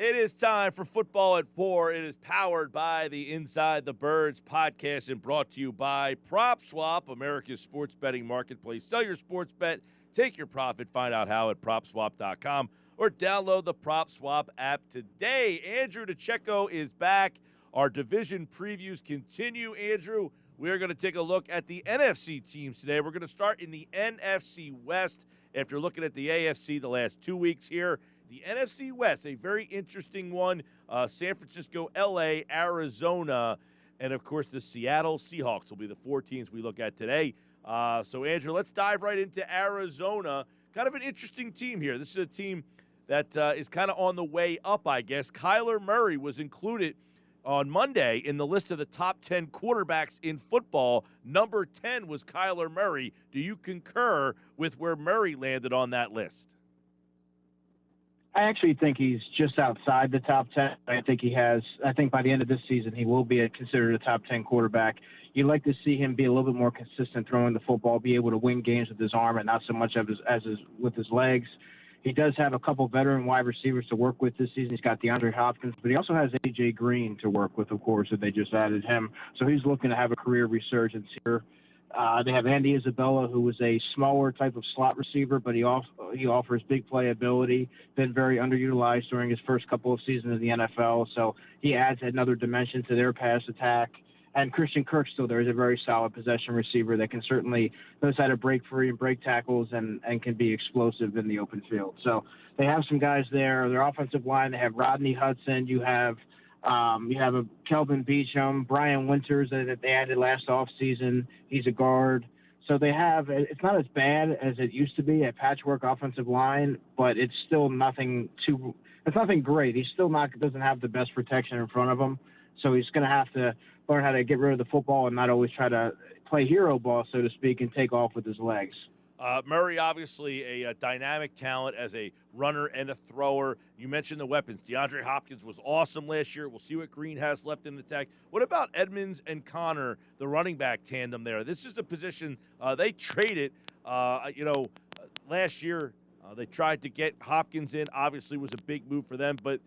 It is time for Football at 4. It is powered by the Inside the Birds podcast and brought to you by PropSwap, America's sports betting marketplace. Sell your sports bet, take your profit, find out how at PropSwap.com or download the PropSwap app today. Andrew Dicecco is back. Our division previews continue. Andrew, we're going to take a look at the NFC teams today. We're going to start in the NFC West after looking at the AFC the last 2 weeks here. The NFC West, a very interesting one. San Francisco, L.A., Arizona, and, of course, the Seattle Seahawks will be the four teams we look at today. So, Andrew, let's dive right into Arizona. Kind of an interesting team here. This is a team that is kind of on the way up, I guess. Kyler Murray was included on Monday in the list of the top 10 quarterbacks in football. Number 10 was Kyler Murray. Do you concur with where Murray landed on that list? I actually think he's just outside the top 10. I think by the end of this season, he will be considered a top 10 quarterback. You'd like to see him be a little bit more consistent throwing the football, be able to win games with his arm and not so much with his legs. He does have a couple veteran wide receivers to work with this season. He's got DeAndre Hopkins, but he also has A.J. Green to work with, of course, that they just added him. So he's looking to have a career resurgence here. They have Andy Isabella, who was a smaller type of slot receiver, but he offers big playability, been very underutilized during his first couple of seasons in the NFL. So he adds another dimension to their pass attack. And Christian Kirk still there is a very solid possession receiver that can certainly knows how to break free and break tackles and can be explosive in the open field. So they have some guys there. Their offensive line, they have Rodney Hudson. You have a Kelvin Beachum, Brian Winters that they added last offseason. He's a guard. So they have – it's not as bad as it used to be, a patchwork offensive line, but it's still nothing too – it's nothing great. He still doesn't have the best protection in front of him. So he's going to have to learn how to get rid of the football and not always try to play hero ball, so to speak, and take off with his legs. Murray, obviously a dynamic talent as a runner and a thrower. You mentioned the weapons. DeAndre Hopkins was awesome last year. We'll see what Green has left in the tank. What about Edmonds and Connor, the running back tandem there? This is the position they traded, last year. They tried to get Hopkins in. Obviously, it was a big move for them, but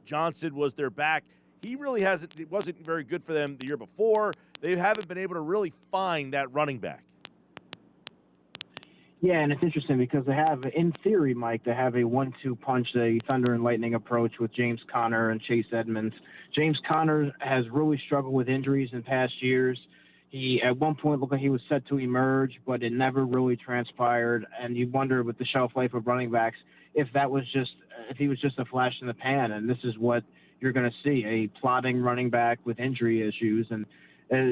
Johnson was their back. He really it wasn't very good for them the year before. They haven't been able to really find that running back. Yeah, and it's interesting because they have, in theory, Mike, they have a 1-2 punch, a thunder and lightning approach with James Conner and Chase Edmonds. James Conner has really struggled with injuries in past years. He, at one point, looked like he was set to emerge, but it never really transpired. And you wonder with the shelf life of running backs if he was just a flash in the pan. And this is what you're going to see, a plodding running back with injury issues. And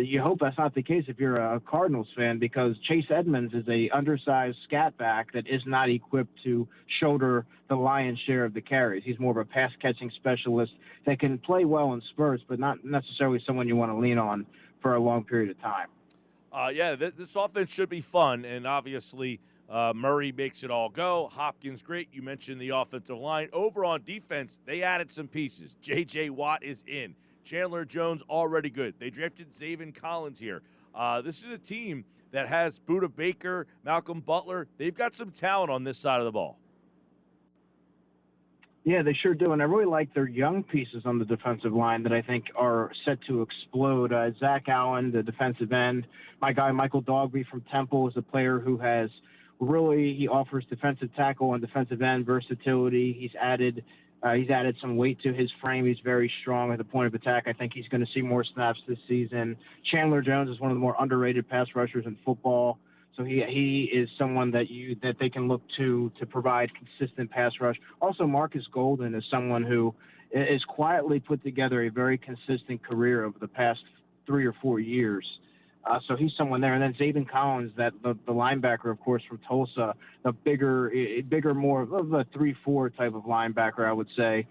you hope that's not the case if you're a Cardinals fan, because Chase Edmonds is a undersized scat back that is not equipped to shoulder the lion's share of the carries. He's more of a pass-catching specialist that can play well in spurts, but not necessarily someone you want to lean on for a long period of time. This offense should be fun, and obviously Murray makes it all go. Hopkins, great. You mentioned the offensive line. Over on defense, they added some pieces. J.J. Watt is in. Chandler Jones already good. They drafted Zaven Collins here. This is a team that has Budda Baker, Malcolm Butler. They've got some talent on this side of the ball. Yeah, they sure do, and I really like their young pieces on the defensive line that I think are set to explode. Zach Allen, the defensive end. My guy Michael Dogby from Temple is a player who has he offers defensive tackle and defensive end versatility. He's added some weight to his frame. He's very strong at the point of attack. I think he's going to see more snaps this season. Chandler Jones is one of the more underrated pass rushers in football. So he is someone that they can look to provide consistent pass rush. Also, Marcus Golden is someone who is quietly put together a very consistent career over the past 3 or 4 years. So he's someone there. And then Zaven Collins, the linebacker, of course, from Tulsa, the bigger, more of a 3-4 type of linebacker, I would say.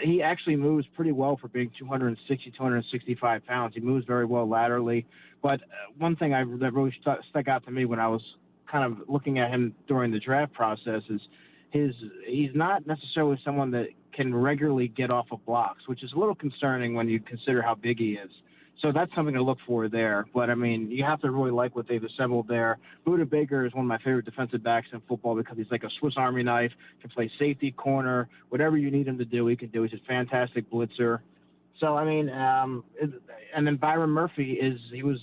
He actually moves pretty well for being 265 pounds. He moves very well laterally. But one thing that really stuck out to me when I was kind of looking at him during the draft process is he's not necessarily someone that can regularly get off of blocks, which is a little concerning when you consider how big he is. So that's something to look for there. But, I mean, you have to really like what they've assembled there. Buda Baker is one of my favorite defensive backs in football because he's like a Swiss Army knife, can play safety, corner, whatever you need him to do, he can do. He's a fantastic blitzer. So, I mean, and then Byron Murphy he was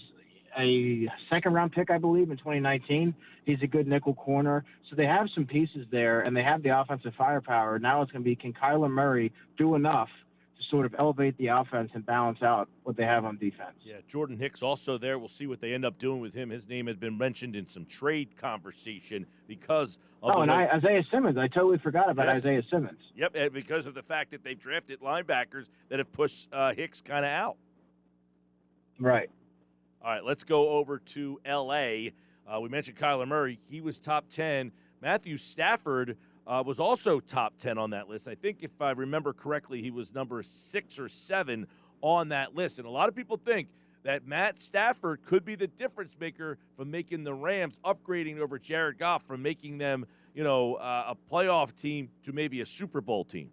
a second-round pick, I believe, in 2019. He's a good nickel corner. So they have some pieces there, and they have the offensive firepower. Now it's going to be, can Kyler Murray do enough to sort of elevate the offense and balance out what they have on defense? Yeah, Jordan Hicks also there. We'll see what they end up doing with him. His name has been mentioned in some trade conversation because of Isaiah Simmons. I totally forgot about Isaiah Simmons. Yep, and because of the fact that they've drafted linebackers that have pushed Hicks kind of out. Right. All right, let's go over to L.A. We mentioned Kyler Murray. He was top 10. Matthew Stafford was also top 10 on that list. I think if I remember correctly, he was number 6 or 7 on that list. And a lot of people think that Matt Stafford could be the difference maker from making the Rams upgrading over Jared Goff from making them, a playoff team to maybe a Super Bowl team.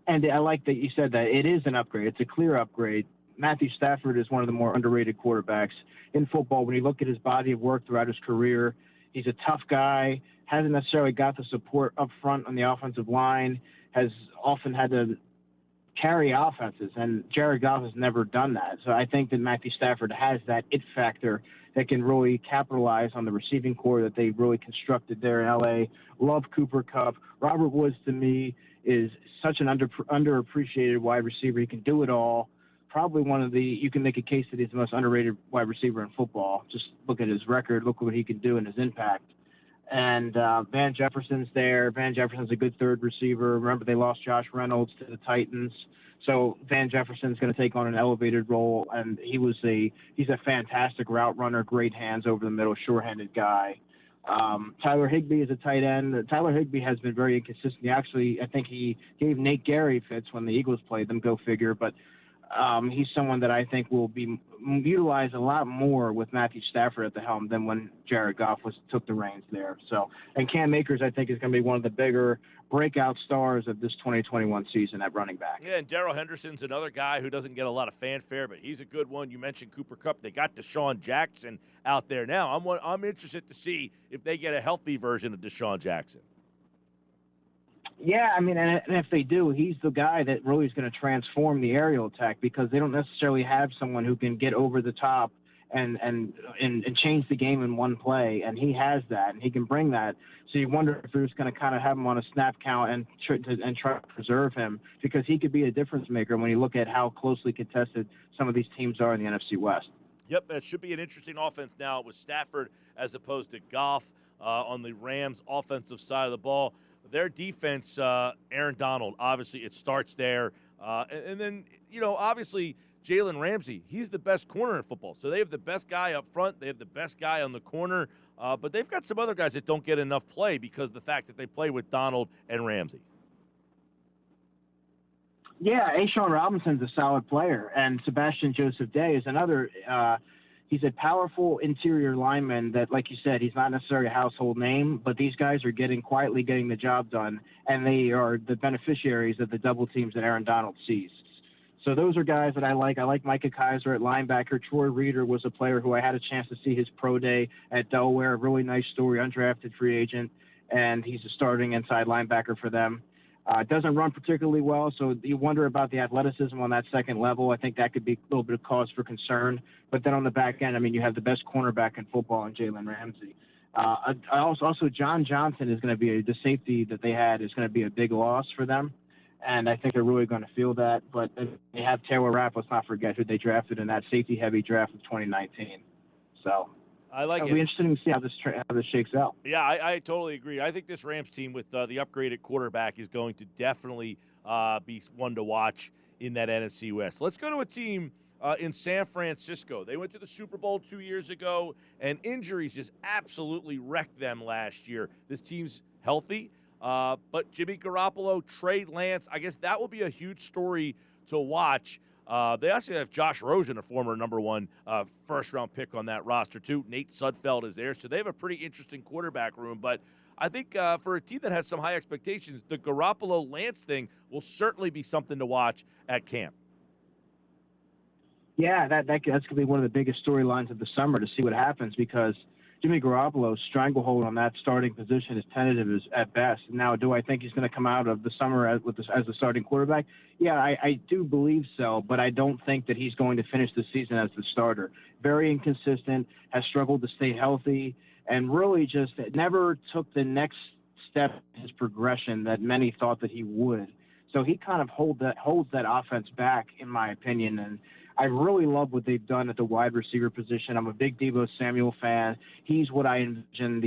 And I like that you said that it is an upgrade. It's a clear upgrade. Matthew Stafford is one of the more underrated quarterbacks in football. When you look at his body of work throughout his career, he's a tough guy, hasn't necessarily got the support up front on the offensive line, has often had to carry offenses, and Jared Goff has never done that. So I think that Matthew Stafford has that it factor that can really capitalize on the receiving core that they really constructed there in L.A. Love Cooper Kupp. Robert Woods, to me, is such an underappreciated wide receiver. He can do it all. Probably you can make a case that he's the most underrated wide receiver in football. Just look at his record, look at what he can do and his impact. And Van Jefferson's there. Van Jefferson's a good third receiver. Remember, they lost Josh Reynolds to the Titans. So Van Jefferson's going to take on an elevated role, and he's a fantastic route runner, great hands over the middle, sure-handed guy. Tyler Higbee is a tight end. Tyler Higbee has been very inconsistent. I think he gave Nate Gary fits when the Eagles played them, go figure, but he's someone that I think will be utilized a lot more with Matthew Stafford at the helm than when Jared Goff took the reins there. So, and Cam Akers, I think, is going to be one of the bigger breakout stars of this 2021 season at running back. Yeah, and Darrell Henderson's another guy who doesn't get a lot of fanfare, but he's a good one. You mentioned Cooper Kupp. They got Deshaun Jackson out there now. I'm interested to see if they get a healthy version of Deshaun Jackson. Yeah, I mean, and if they do, he's the guy that really is going to transform the aerial attack because they don't necessarily have someone who can get over the top and change the game in one play, and he has that, and he can bring that. So you wonder if they're just going to kind of have him on a snap count and try to preserve him because he could be a difference maker when you look at how closely contested some of these teams are in the NFC West. Yep, it should be an interesting offense now with Stafford as opposed to Goff on the Rams' offensive side of the ball. Their defense, Aaron Donald, obviously it starts there. And then, obviously Jalen Ramsey, he's the best corner in football. So they have the best guy up front. They have the best guy on the corner. But they've got some other guys that don't get enough play because of the fact that they play with Donald and Ramsey. Yeah, A'Shaun Robinson's a solid player. And Sebastian Joseph Day is another he's a powerful interior lineman that, like you said, he's not necessarily a household name, but these guys are quietly getting the job done, and they are the beneficiaries of the double teams that Aaron Donald sees. So those are guys that I like. I like Micah Kiser at linebacker. Troy Reeder was a player who I had a chance to see his pro day at Delaware. A really nice story, undrafted free agent, and he's a starting inside linebacker for them. Doesn't run particularly well, so you wonder about the athleticism on that second level. I think that could be a little bit of cause for concern. But then on the back end, I mean, you have the best cornerback in football in Jalen Ramsey. Also, John Johnson is going to be the safety that they had is going to be a big loss for them, and I think they're really going to feel that. But they have Taylor Rapp. Let's not forget who they drafted in that safety-heavy draft of 2019. So. I like it. It'll be interesting to see how this shakes out. Yeah, I totally agree. I think this Rams team with the upgraded quarterback is going to definitely be one to watch in that NFC West. Let's go to a team in San Francisco. They went to the Super Bowl 2 years ago, and injuries just absolutely wrecked them last year. This team's healthy, but Jimmy Garoppolo, Trey Lance, I guess that will be a huge story to watch. They also have Josh Rosen, a former number 1 first-round pick on that roster, too. Nate Sudfeld is there. So they have a pretty interesting quarterback room. But I think for a team that has some high expectations, the Garoppolo-Lance thing will certainly be something to watch at camp. Yeah, that's going to be one of the biggest storylines of the summer to see what happens because Jimmy Garoppolo's stranglehold on that starting position is tentative at best. Now, do I think he's going to come out of the summer as the starting quarterback? Yeah, I do believe so, but I don't think that he's going to finish the season as the starter. Very inconsistent, has struggled to stay healthy, and really just never took the next step in his progression that many thought that he would. So he kind of holds that offense back, in my opinion, and I really love what they've done at the wide receiver position. I'm a big Deebo Samuel fan. He's what I envision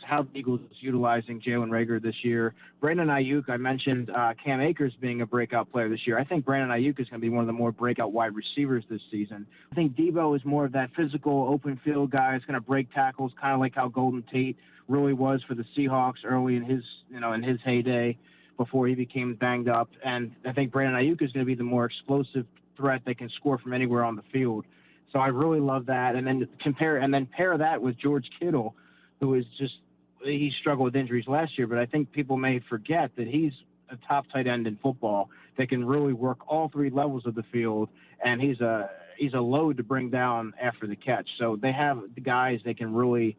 how the Eagles utilizing Jalen Reagor this year. Brandon Ayuk, I mentioned Cam Akers being a breakout player this year. I think Brandon Ayuk is going to be one of the more breakout wide receivers this season. I think Deebo is more of that physical, open field guy. Is going to break tackles, kind of like how Golden Tate really was for the Seahawks early in his heyday before he became banged up. And I think Brandon Ayuk is going to be the more explosive threat that can score from anywhere on the field. So I really love that. And then pair that with George Kittle, who is he struggled with injuries last year, but I think people may forget that he's a top tight end in football that can really work all three levels of the field, and he's a load to bring down after the catch. So they have the guys that can really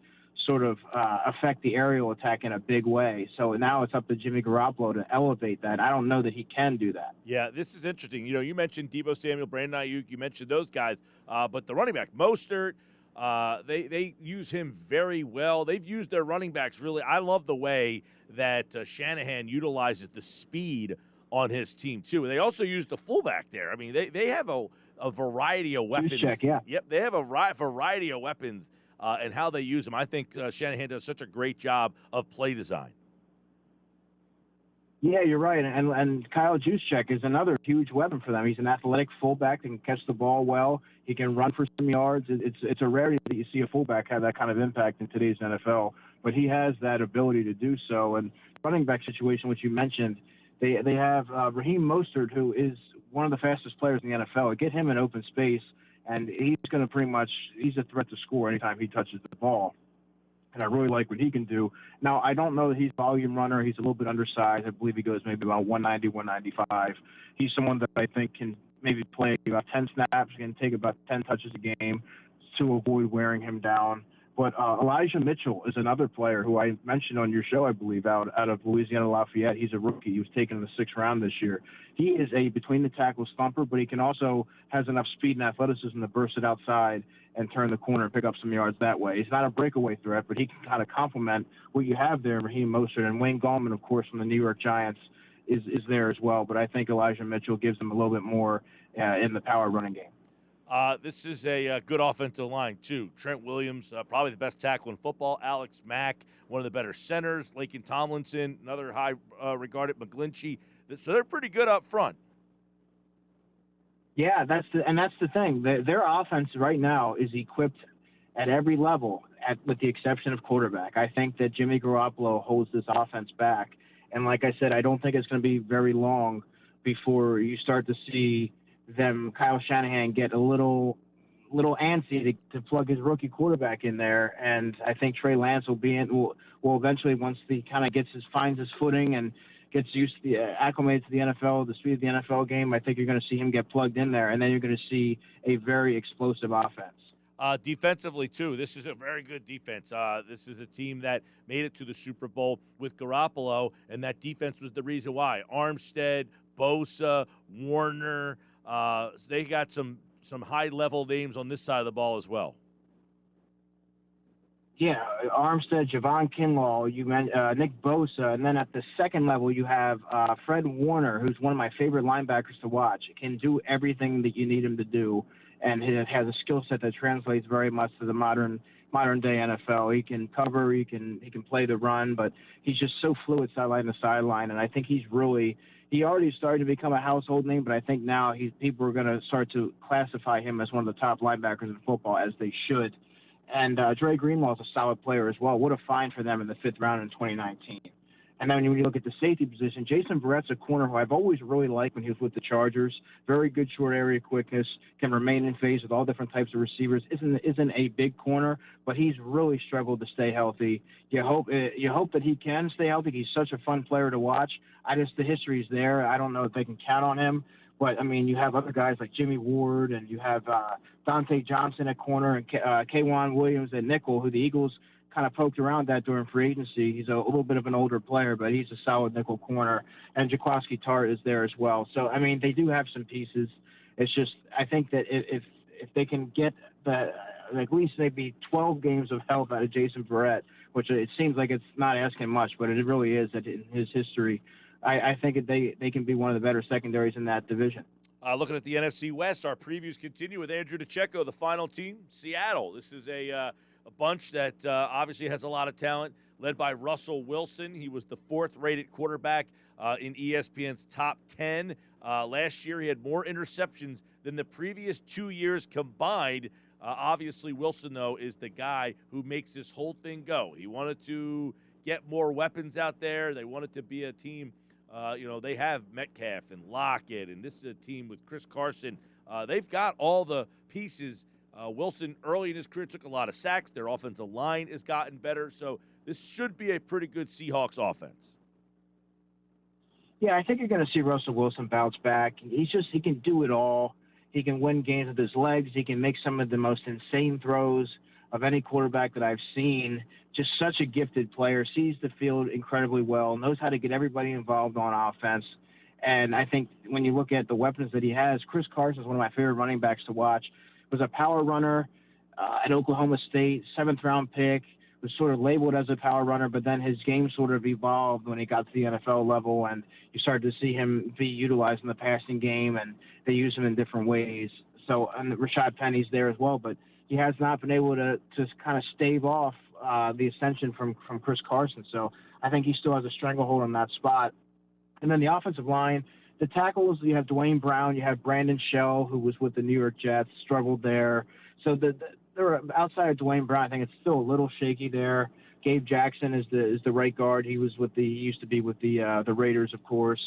sort of affect the aerial attack in a big way. So now it's up to Jimmy Garoppolo to elevate that. I don't know that he can do that. Yeah, this is interesting. You mentioned Deebo Samuel, Brandon Ayuk. You mentioned those guys, but the running back, Mostert, they use him very well. They've used their running backs really. I love the way that Shanahan utilizes the speed on his team too. And they also use the fullback there. I mean, they have a variety of weapons. Check, yeah. Yep, they have a variety of weapons. And how they use them. I think Shanahan does such a great job of play design. Yeah, you're right. And Kyle Juszczyk is another huge weapon for them. He's an athletic fullback that can catch the ball well. He can run for some yards. It's a rarity that you see a fullback have that kind of impact in today's NFL, but he has that ability to do so. And running back situation, which you mentioned, they have Raheem Mostert, who is one of the fastest players in the NFL. Get him in open space, and he's going to he's a threat to score anytime he touches the ball. And I really like what he can do. Now, I don't know that he's a volume runner. He's a little bit undersized. I believe he goes maybe about 190, 195. He's someone that I think can maybe play about 10 snaps, can take about 10 touches a game to avoid wearing him down. But Elijah Mitchell is another player who I mentioned on your show, I believe, out of Louisiana Lafayette. He's a rookie. He was taken in the 6th round this year. He is a between-the-tackles thumper, but he can also has enough speed and athleticism to burst it outside and turn the corner and pick up some yards that way. He's not a breakaway threat, but he can kind of complement what you have there, Raheem Mostert. And Wayne Gallman, of course, from the New York Giants, is there as well. But I think Elijah Mitchell gives them a little bit more in the power running game. This is a good offensive line, too. Trent Williams, probably the best tackle in football. Alex Mack, one of the better centers. Laken Tomlinson, another high-regarded McGlinchey. So they're pretty good up front. Yeah, that's the thing. Their offense right now is equipped at every level, with the exception of quarterback. I think that Jimmy Garoppolo holds this offense back. And like I said, I don't think it's going to be very long before you start to see Kyle Shanahan get a little antsy to plug his rookie quarterback in there, and I think Trey Lance will eventually, once he kind of finds his footing and gets used to acclimated to the NFL, the speed of the NFL game. I think you're going to see him get plugged in there, and then you're going to see a very explosive offense. Defensively, too, this is a very good defense. This is a team that made it to the Super Bowl with Garoppolo, and that defense was the reason why. Armstead, Bosa, Warner. They got some high-level names on this side of the ball as well. Yeah, Armstead, Javon Kinlaw, Nick Bosa, and then at the second level you have Fred Warner, who's one of my favorite linebackers to watch. He can do everything that you need him to do, and he has a skill set that translates very much to the modern day NFL. He can cover, he can play the run, but he's just so fluid sideline to sideline, and I think he already started to become a household name, but I think now people are going to start to classify him as one of the top linebackers in football, as they should. And Dre Greenlaw is a solid player as well. What a find for them in the 5th round in 2019. And then when you look at the safety position, Jason Verrett's a corner who I've always really liked when he was with the Chargers. Very good short area quickness, can remain in phase with all different types of receivers. Isn't a big corner, but he's really struggled to stay healthy. You hope that he can stay healthy. He's such a fun player to watch. The history's there. I don't know if they can count on him. But, I mean, you have other guys like Jimmy Ward, and you have Dante Johnson at corner, and K'Wan Williams at nickel, who the Eagles kind of poked around that during free agency. He's a little bit of an older player, but he's a solid nickel corner. And Jaquiski Tart is there as well. So, I mean, they do have some pieces. It's just, I think that if they can get at least maybe 12 games of help out of Jason Verrett, which it seems like it's not asking much, but it really is in his history, I think they can be one of the better secondaries in that division. Looking at the NFC West, our previews continue with Andrew Dicecco, the final team, Seattle. This is a bunch that obviously has a lot of talent, led by Russell Wilson. He was the fourth-rated quarterback in ESPN's top 10. Last year, he had more interceptions than the previous 2 years combined. Obviously, Wilson, though, is the guy who makes this whole thing go. He wanted to get more weapons out there. They wanted to be a team. They have Metcalf and Lockett, and this is a team with Chris Carson. They've got all the pieces. Wilson, early in his career, took a lot of sacks. Their offensive line has gotten better. So this should be a pretty good Seahawks offense. Yeah, I think you're going to see Russell Wilson bounce back. He can do it all. He can win games with his legs. He can make some of the most insane throws of any quarterback that I've seen. Just such a gifted player, sees the field incredibly well, knows how to get everybody involved on offense. And I think when you look at the weapons that he has, Chris Carson is one of my favorite running backs to watch. Was a power runner at Oklahoma State, seventh-round pick, was sort of labeled as a power runner, but then his game sort of evolved when he got to the NFL level, and you started to see him be utilized in the passing game, and they use him in different ways. So, and Rashad Penny's there as well, but he has not been able to kind of stave off the ascension from Chris Carson. So I think he still has a stranglehold on that spot. And then the offensive line, the tackles, you have Dwayne Brown, you have Brandon Shell, who was with the New York Jets, struggled there. So they're outside of Dwayne Brown, I think it's still a little shaky there. Gabe Jackson is the right guard. He used to be with the Raiders, of course.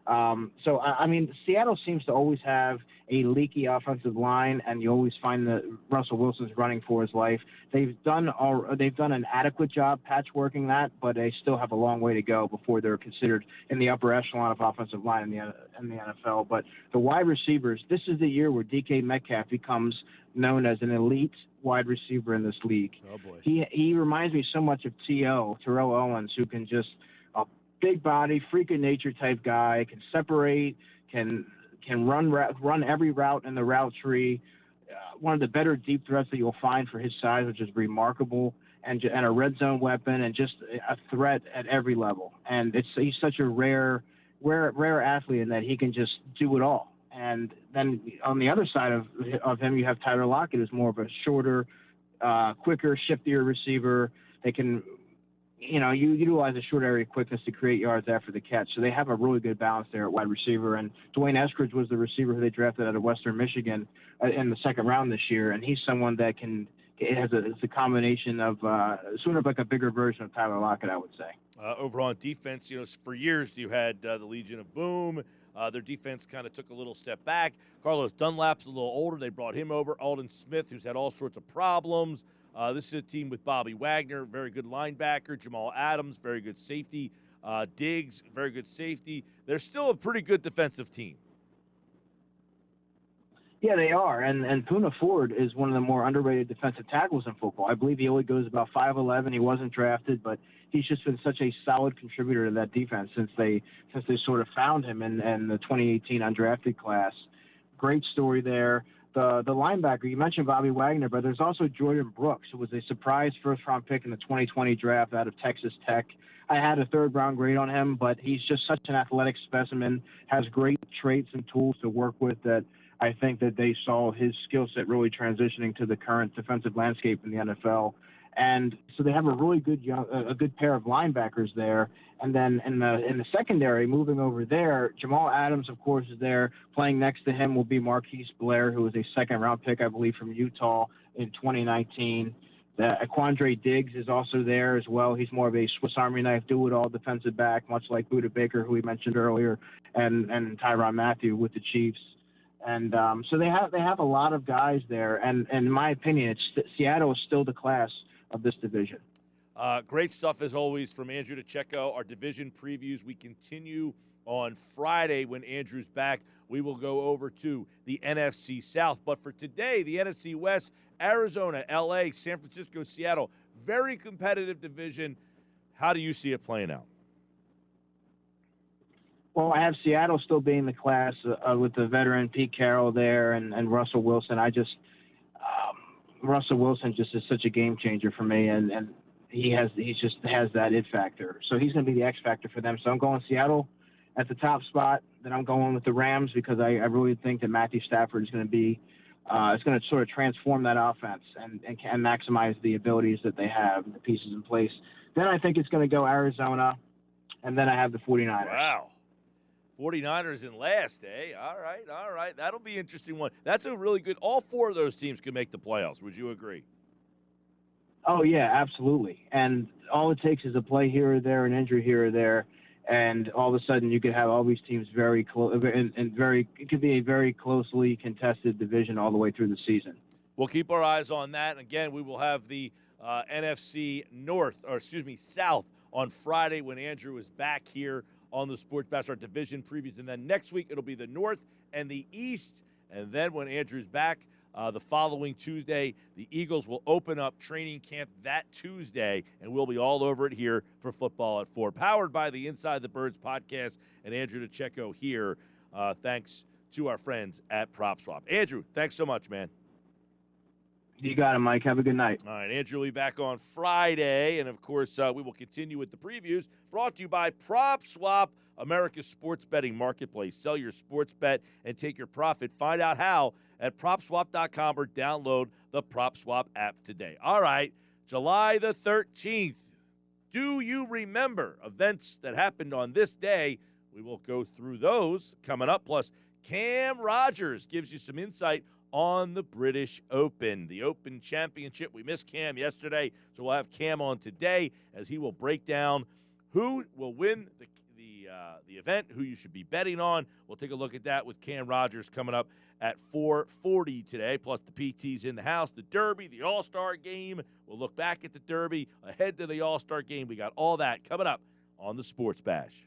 So I mean, Seattle seems to always have a leaky offensive line, and you always find that Russell Wilson's running for his life. They've done an adequate job patchworking that, but they still have a long way to go before they're considered in the upper echelon of offensive line in the NFL. But the wide receivers, this is the year where DK Metcalf becomes known as an elite wide receiver in this league. Oh boy, he reminds me so much of Terrell Owens, who can just big body, freak of nature type guy, can separate, can run every route in the route tree. One of the better deep threats that you'll find for his size, which is remarkable, and a red zone weapon, and just a threat at every level. And he's such a rare athlete in that he can just do it all. And then on the other side of him, you have Tyler Lockett, who's more of a shorter, quicker, shiftier receiver. They can you utilize a short area quickness to create yards after the catch. So they have a really good balance there at wide receiver. And Dwayne Eskridge was the receiver who they drafted out of Western Michigan in the second round this year. And he's someone that it's a combination of sort of like a bigger version of Tyler Lockett, I would say. Over on defense, for years you had the Legion of Boom. Their defense kind of took a little step back. Carlos Dunlap's a little older. They brought him over. Alden Smith, who's had all sorts of problems. This is a team with Bobby Wagner, very good linebacker. Jamal Adams, very good safety. Diggs, very good safety. They're still a pretty good defensive team. Yeah, they are. And Poona Ford is one of the more underrated defensive tackles in football. I believe he only goes about 5'11". He wasn't drafted, but he's just been such a solid contributor to that defense since they sort of found him in the 2018 undrafted class. Great story there. The linebacker, you mentioned Bobby Wagner, but there's also Jordan Brooks, who was a surprise first-round pick in the 2020 draft out of Texas Tech. I had a third-round grade on him, but he's just such an athletic specimen, has great traits and tools to work with that I think that they saw his skill set really transitioning to the current defensive landscape in the NFL. And so they have a really good pair of linebackers there. And then in the secondary, moving over there, Jamal Adams, of course, is there. Playing next to him will be Marquise Blair, who was a second-round pick, I believe, from Utah in 2019. Quandre Diggs is also there as well. He's more of a Swiss Army knife, do-it-all defensive back, much like Buda Baker, who we mentioned earlier, and Tyrann Mathieu with the Chiefs. And so they have a lot of guys there. And in my opinion, Seattle is still the class of this division. Great stuff as always from Andrew Dicecco. Our division previews, we continue on Friday when Andrew's back. We will go over to the NFC South. But for today, the NFC West, Arizona, LA, San Francisco, Seattle, very competitive division. How do you see it playing out? Well, I have Seattle still being the class with the veteran Pete Carroll there and Russell Wilson. Russell Wilson just is such a game changer for me, and he just has that it factor. So he's going to be the X factor for them. So I'm going Seattle at the top spot. Then I'm going with the Rams because I really think that Matthew Stafford is going to be it's going to sort of transform that offense and maximize the abilities that they have and the pieces in place. Then I think it's going to go Arizona, and then I have the 49ers. Wow. 49ers in last, eh? All right. That'll be an interesting one. That's a really good – all four of those teams can make the playoffs. Would you agree? Oh, yeah, absolutely. And all it takes is a play here or there, an injury here or there, and all of a sudden you could have all these teams very close and it could be a very closely contested division all the way through the season. We'll keep our eyes on that. And again, we will have the NFC South on Friday when Andrew is back here on the Sports Bash, our division previews. And then next week it'll be the North and the East. And then when Andrew's back, the following Tuesday, the Eagles will open up training camp that Tuesday, and we'll be all over it here for Football at 4. Powered by the Inside the Birds podcast and Andrew Dicecco here. Thanks to our friends at PropSwap. Andrew, thanks so much, man. You got it, Mike. Have a good night. All right, Andrew will be back on Friday, and, of course, we will continue with the previews brought to you by PropSwap, America's sports betting marketplace. Sell your sports bet and take your profit. Find out how at PropSwap.com or download the PropSwap app today. All right, July the 13th. Do you remember events that happened on this day? We will go through those coming up. Plus, Cam Rogers gives you some insight on the British Open, the Open Championship. We missed Cam yesterday, so we'll have Cam on today as he will break down who will win the event, who you should be betting on. We'll take a look at that with Cam Rogers coming up at 4:40 today, plus the PT's in the house, the Derby, the All-Star Game. We'll look back at the Derby, ahead to the All-Star Game. We got all that coming up on the Sports Bash.